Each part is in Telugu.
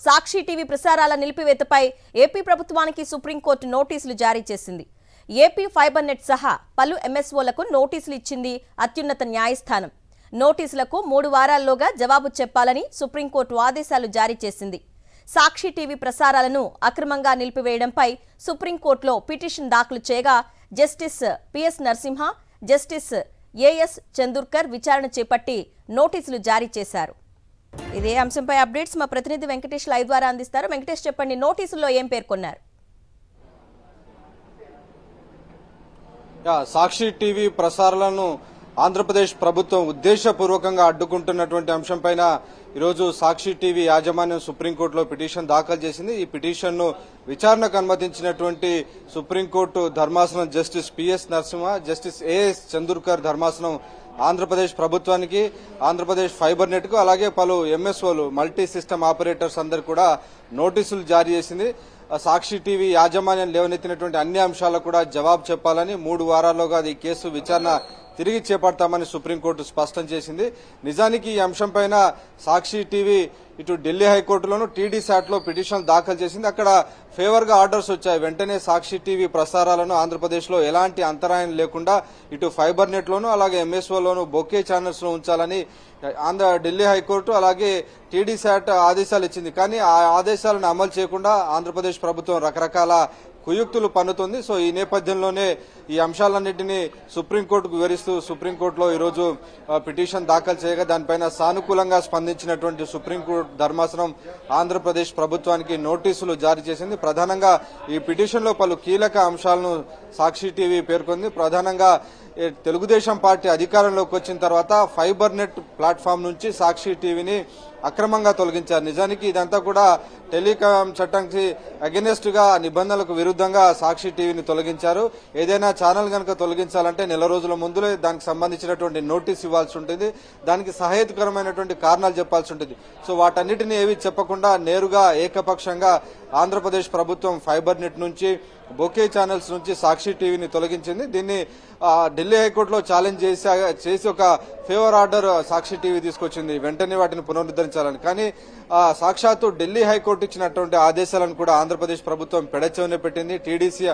సాక్షి టీవీ ప్రసారాల నిలిపివేతపై ఏపీ ప్రభుత్వానికి సుప్రీంకోర్టు నోటీసులు జారీ చేసింది. ఏపీ ఫైబర్ నెట్ సహా పలు ఎంఎస్ఓలకు నోటీసులు ఇచ్చింది అత్యున్నత న్యాయస్థానం. నోటీసులకు 3 వారాల్లోగా జవాబు చెప్పాలని సుప్రీంకోర్టు ఆదేశాలు జారీ చేసింది. సాక్షి టీవీ ప్రసారాలను అక్రమంగా నిలిపివేయడంపై సుప్రీంకోర్టులో పిటిషన్ దాఖలు చేయగా justice PS Narasimha, justice AS Chandurkar విచారణ చేపట్టి నోటీసులు జారీ చేశారు. ఇదే అంశంపై అప్డేట్స్ మా ప్రతినిధి వెంకటేష్ లైవ్ ద్వారా అందిస్తారు. వెంకటేష్, చెప్పండి, నోటీసుల్లో ఏం పేర్కొన్నారు? సాక్షి టీవీ ప్రసారాలను ఆంధ్రప్రదేశ్ ప్రభుత్వం ఉద్దేశపూర్వకంగా అడ్డుకుంటున్నటువంటి అంశంపైన ఈరోజు సాక్షి టీవీ యాజమాన్యం సుప్రీంకోర్టులో పిటిషన్ దాఖలు చేసింది. ఈ పిటిషన్ను విచారణకు అనుమతించినటువంటి సుప్రీంకోర్టు ధర్మాసనం justice PS Narasimha, justice AS Chandurkar ధర్మాసనం ఆంధ్రప్రదేశ్ ప్రభుత్వానికి, ఆంధ్రప్రదేశ్ ఫైబర్ నెట్ కు, అలాగే పలు ఎంఎస్ఓలు, మల్టీ సిస్టమ్ ఆపరేటర్స్ అందరు కూడా నోటీసులు జారీ చేసింది. సాక్షి టీవీ యాజమాన్యం లేవనెత్తినటువంటి అన్ని అంశాలకు కూడా జవాబు చెప్పాలని 3 వారాల్లోగా ఈ కేసు విచారణ తిరిగి చేపడతామని సుప్రీంకోర్టు స్పష్టం చేసింది. నిజానికి ఈ అంశంపైన సాక్షి టీవీ ఇటు ఢిల్లీ హైకోర్టులోనూ టీడీ శాట్లో పిటిషన్ దాఖలు చేసింది. అక్కడ ఫేవర్ గా ఆర్డర్స్ వచ్చాయి. వెంటనే సాక్షి టీవీ ప్రసారాలను ఆంధ్రప్రదేశ్ లో ఎలాంటి అంతరాయం లేకుండా ఇటు ఫైబర్ నెట్ లోను అలాగే ఎంఎస్ఓలోను బొకే ఛానల్స్ లో ఉంచాలని ఢిల్లీ హైకోర్టు అలాగే టీడీ శాట్ ఆదేశాలు ఇచ్చింది. కానీ ఆ ఆదేశాలను అమలు చేయకుండా ఆంధ్రప్రదేశ్ ప్రభుత్వం రకరకాల కుయుక్తులు పన్నుతుంది. సో ఈ నేపథ్యంలోనే ఈ అంశాలన్నింటినీ సుప్రీంకోర్టుకు వివరిస్తూ సుప్రీంకోర్టులో ఈరోజు పిటిషన్ దాఖలు చేయగా దానిపైన సానుకూలంగా స్పందించినటువంటి సుప్రీంకోర్టు ధర్మాసనం ఆంధ్రప్రదేశ్ ప్రభుత్వానికి నోటీసులు జారీ చేసింది. ప్రధానంగా ఈ పిటిషన్లో పలు కీలక అంశాలను సాక్షి టీవీ పేర్కొంది. ప్రధానంగా తెలుగుదేశం పార్టీ అధికారంలోకి వచ్చిన తర్వాత ఫైబర్ నెట్ ప్లాట్ఫామ్ నుంచి సాక్షి టీవీని అక్రమంగా తొలగించారు. నిజానికి ఇదంతా కూడా టెలికాం చట్టానికి అగెనెస్ట్ గా నిబంధనలకు విరుద్ధంగా సాక్షి టీవీని తొలగించారు. ఏదైనా ఛానల్ కనుక తొలగించాలంటే నెల రోజుల ముందులే దానికి సంబంధించినటువంటి నోటీస్ ఇవ్వాల్సి ఉంటుంది. దానికి సహేతుకరమైనటువంటి కారణాలు చెప్పాల్సి ఉంటుంది. సో వాటన్నిటిని ఏవి చెప్పకుండా నేరుగా ఏకపక్షంగా ఆంధ్రప్రదేశ్ ప్రభుత్వం ఫైబర్ నెట్ నుంచి, బొకే ఛానల్స్ నుంచి సాక్షి టీవీని తొలగించింది. దీన్ని ఢిల్లీ హైకోర్టులో ఛాలెంజ్ చేసి ఒక ఫేవర్ ఆర్డర్ సాక్షి టీవీ తీసుకొచ్చింది, వెంటనే వాటిని పునరుద్ధరించాలని. కానీ సాక్షాత్తు ఢిల్లీ హైకోర్టు ఇచ్చినటువంటి ఆదేశాలను కూడా ఆంధ్రప్రదేశ్ ప్రభుత్వం పెడచెవిన పెట్టింది. టీడీసీ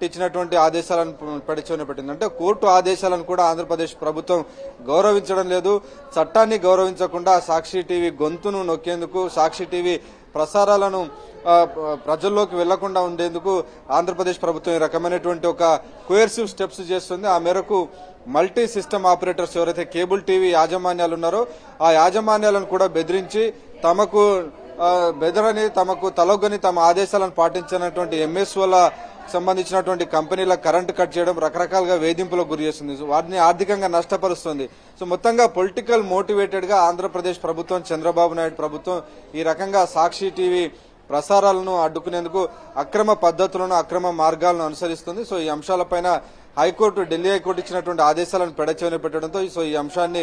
ఇచ్చినటువంటి ఆదేశాలను పెడచెవిన పెట్టింది. అంటే కోర్టు ఆదేశాలను కూడా ఆంధ్రప్రదేశ్ ప్రభుత్వం గౌరవించడం లేదు. చట్టాన్ని గౌరవించకుండా సాక్షి టీవీ గొంతును నొక్కేందుకు, సాక్షి టీవీ ప్రసారాలను ప్రజల్లోకి వెళ్లకుండా ఉండేందుకు ఆంధ్రప్రదేశ్ ప్రభుత్వం ఈ రకమైనటువంటి ఒక కోయర్సివ్ స్టెప్స్ చేస్తుంది. ఆ మేరకు మల్టీ సిస్టమ్ ఆపరేటర్స్ ఎవరైతే కేబుల్ టీవీ యాజమాన్యాలు ఉన్నారో ఆ యాజమాన్యాలను కూడా బెదిరించి తమకు తలొగ్గని తమ ఆదేశాలను పాటించినటువంటి ఎంఎస్ఓల సంబంధించినటువంటి కంపెనీల కరెంటు కట్ చేయడం, రకరకాలుగా వేధింపులకు గురి చేస్తుంది. వాటిని ఆర్థికంగా నష్టపరుస్తుంది. సో మొత్తంగా పొలిటికల్ మోటివేటెడ్ గా ఆంధ్రప్రదేశ్ ప్రభుత్వం, చంద్రబాబు నాయుడు ప్రభుత్వం ఈ రకంగా సాక్షి టీవీ ప్రసారాలను అడ్డుకునేందుకు అక్రమ పద్ధతులను, అక్రమ మార్గాలను అనుసరిస్తుంది. సో ఈ అంశాలపైన హైకోర్టు, ఢిల్లీ హైకోర్టు ఇచ్చినటువంటి ఆదేశాలను పెడచెవిన పెట్టడంతో సో ఈ అంశాన్ని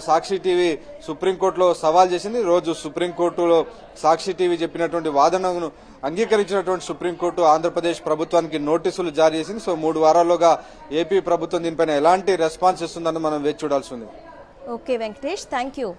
సాక్షి టీవీ సుప్రీంకోర్టులో సవాల్ చేసింది. రోజు సుప్రీంకోర్టులో సాక్షి టీవీ చెప్పినటువంటి వాదనను అంగీకరించినటువంటి సుప్రీంకోర్టు ఆంధ్రప్రదేశ్ ప్రభుత్వానికి నోటీసులు జారీ చేసింది. సో 3 వారాల్లోగా ఏపీ ప్రభుత్వం దీనిపైన ఎలాంటి రెస్పాన్స్ ఇస్తుందని మనం వేచి చూడాల్సి ఉంది. Okay Venkatesh, thank you.